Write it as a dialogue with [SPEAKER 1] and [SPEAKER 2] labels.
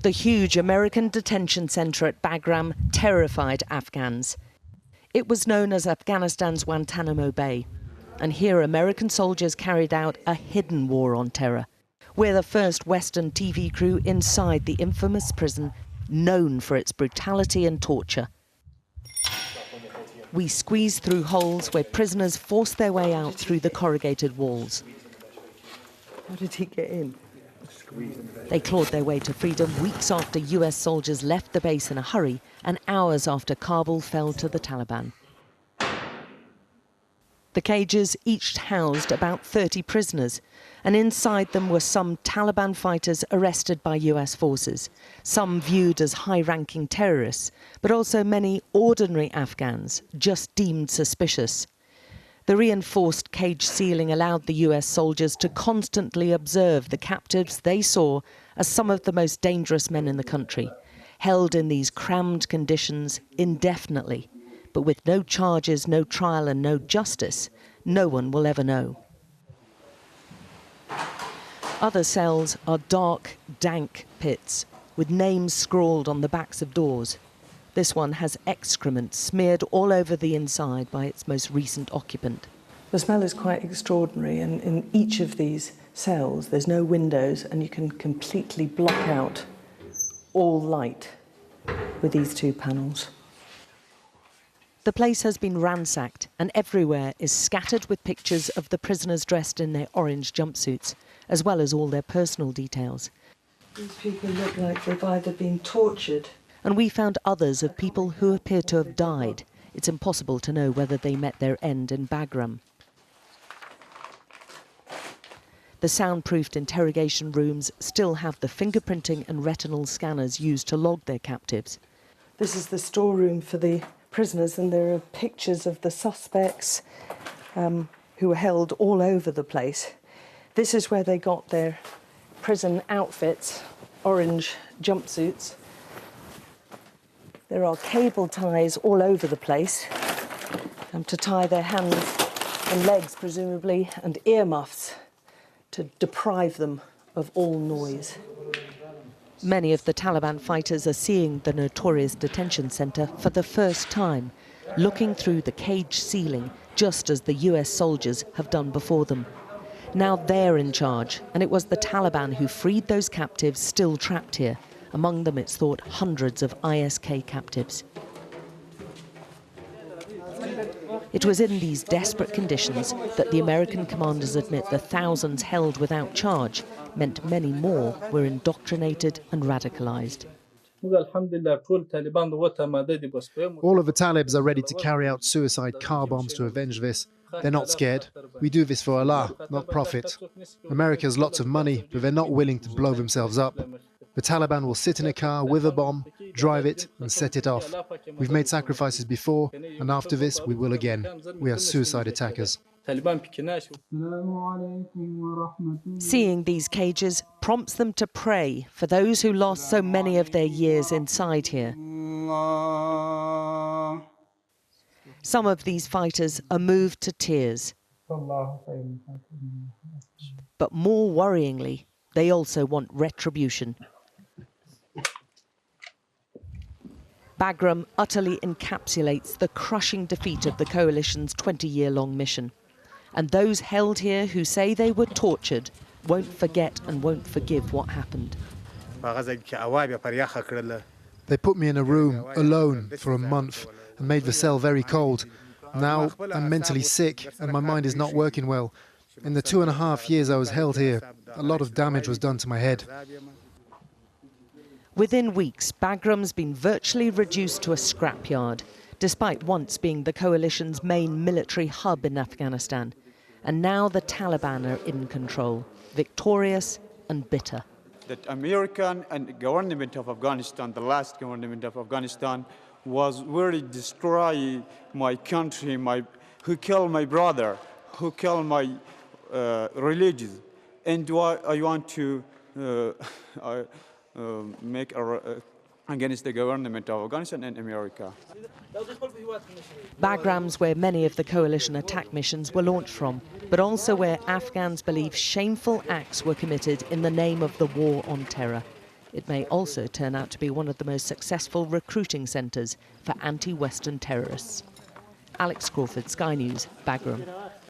[SPEAKER 1] The huge American detention center at Bagram terrified Afghans. It was known as Afghanistan's Guantanamo Bay, and here American soldiers carried out a hidden war on terror. We're the first Western TV crew inside the infamous prison, known for its brutality and torture. We squeeze through holes where prisoners force their way out through the corrugated walls.
[SPEAKER 2] How did he get in?
[SPEAKER 1] They clawed their way to freedom weeks after US soldiers left the base in a hurry and hours after Kabul fell to the Taliban. The cages each housed about 30 prisoners, and inside them were some Taliban fighters arrested by US forces, some viewed as high-ranking terrorists, but also many ordinary Afghans, just deemed suspicious. The reinforced cage ceiling allowed the US soldiers to constantly observe the captives they saw as some of the most dangerous men in the country, held in these crammed conditions indefinitely. But with no charges, no trial and no justice, no one will ever know. Other cells are dark, dank pits with names scrawled on the backs of doors. This one has excrement smeared all over the inside by its most recent occupant.
[SPEAKER 2] The smell is quite extraordinary, and in each of these cells there's no windows and you can completely block out all light with these two panels.
[SPEAKER 1] The place has been ransacked, and everywhere is scattered with pictures of the prisoners dressed in their orange jumpsuits, as well as all their personal details.
[SPEAKER 2] These people look like they've either been tortured.
[SPEAKER 1] And we found others of people who appear to have died. It's impossible to know whether they met their end in Bagram. The soundproofed interrogation rooms still have the fingerprinting and retinal scanners used to log their captives.
[SPEAKER 2] This is the storeroom for the prisoners, and there are pictures of the suspects who were held all over the place. This is where they got their prison outfits, orange jumpsuits. There are cable ties all over the place to tie their hands and legs, presumably, and earmuffs to deprive them of all noise.
[SPEAKER 1] Many of the Taliban fighters are seeing the notorious detention centre for the first time, looking through the cage ceiling, just as the US soldiers have done before them. Now they're in charge, and it was the Taliban who freed those captives still trapped here. Among them, it's thought, hundreds of ISK captives. It was in these desperate conditions that the American commanders admit the thousands held without charge meant many more were indoctrinated and radicalized.
[SPEAKER 3] All of the Talibs are ready to carry out suicide car bombs to avenge this. They're not scared. We do this for Allah, not profit. America has lots of money, but they're not willing to blow themselves up. The Taliban will sit in a car with a bomb, drive it and set it off. We've made sacrifices before, and after this we will again. We are suicide attackers.
[SPEAKER 1] Seeing these cages prompts them to pray for those who lost so many of their years inside here. Some of these fighters are moved to tears. But more worryingly, they also want retribution. Bagram utterly encapsulates the crushing defeat of the coalition's 20-year-long mission. And those held here who say they were tortured won't forget and won't forgive what happened.
[SPEAKER 3] They put me in a room alone for a month and made the cell very cold. Now I'm mentally sick and my mind is not working well. In the 2.5 years I was held here, a lot of damage was done to my head.
[SPEAKER 1] Within weeks, Bagram's been virtually reduced to a scrapyard, despite once being the coalition's main military hub in Afghanistan. And now the Taliban are in control, victorious and bitter.
[SPEAKER 4] The American and government of Afghanistan, the last government of Afghanistan, was really destroying my country, who killed my brother, who killed my religion. And I want to make against the government of Afghanistan and America.
[SPEAKER 1] Bagram's where many of the coalition attack missions were launched from, but also where Afghans believe shameful acts were committed in the name of the war on terror. It may also turn out to be one of the most successful recruiting centres for anti-Western terrorists. Alex Crawford, Sky News, Bagram.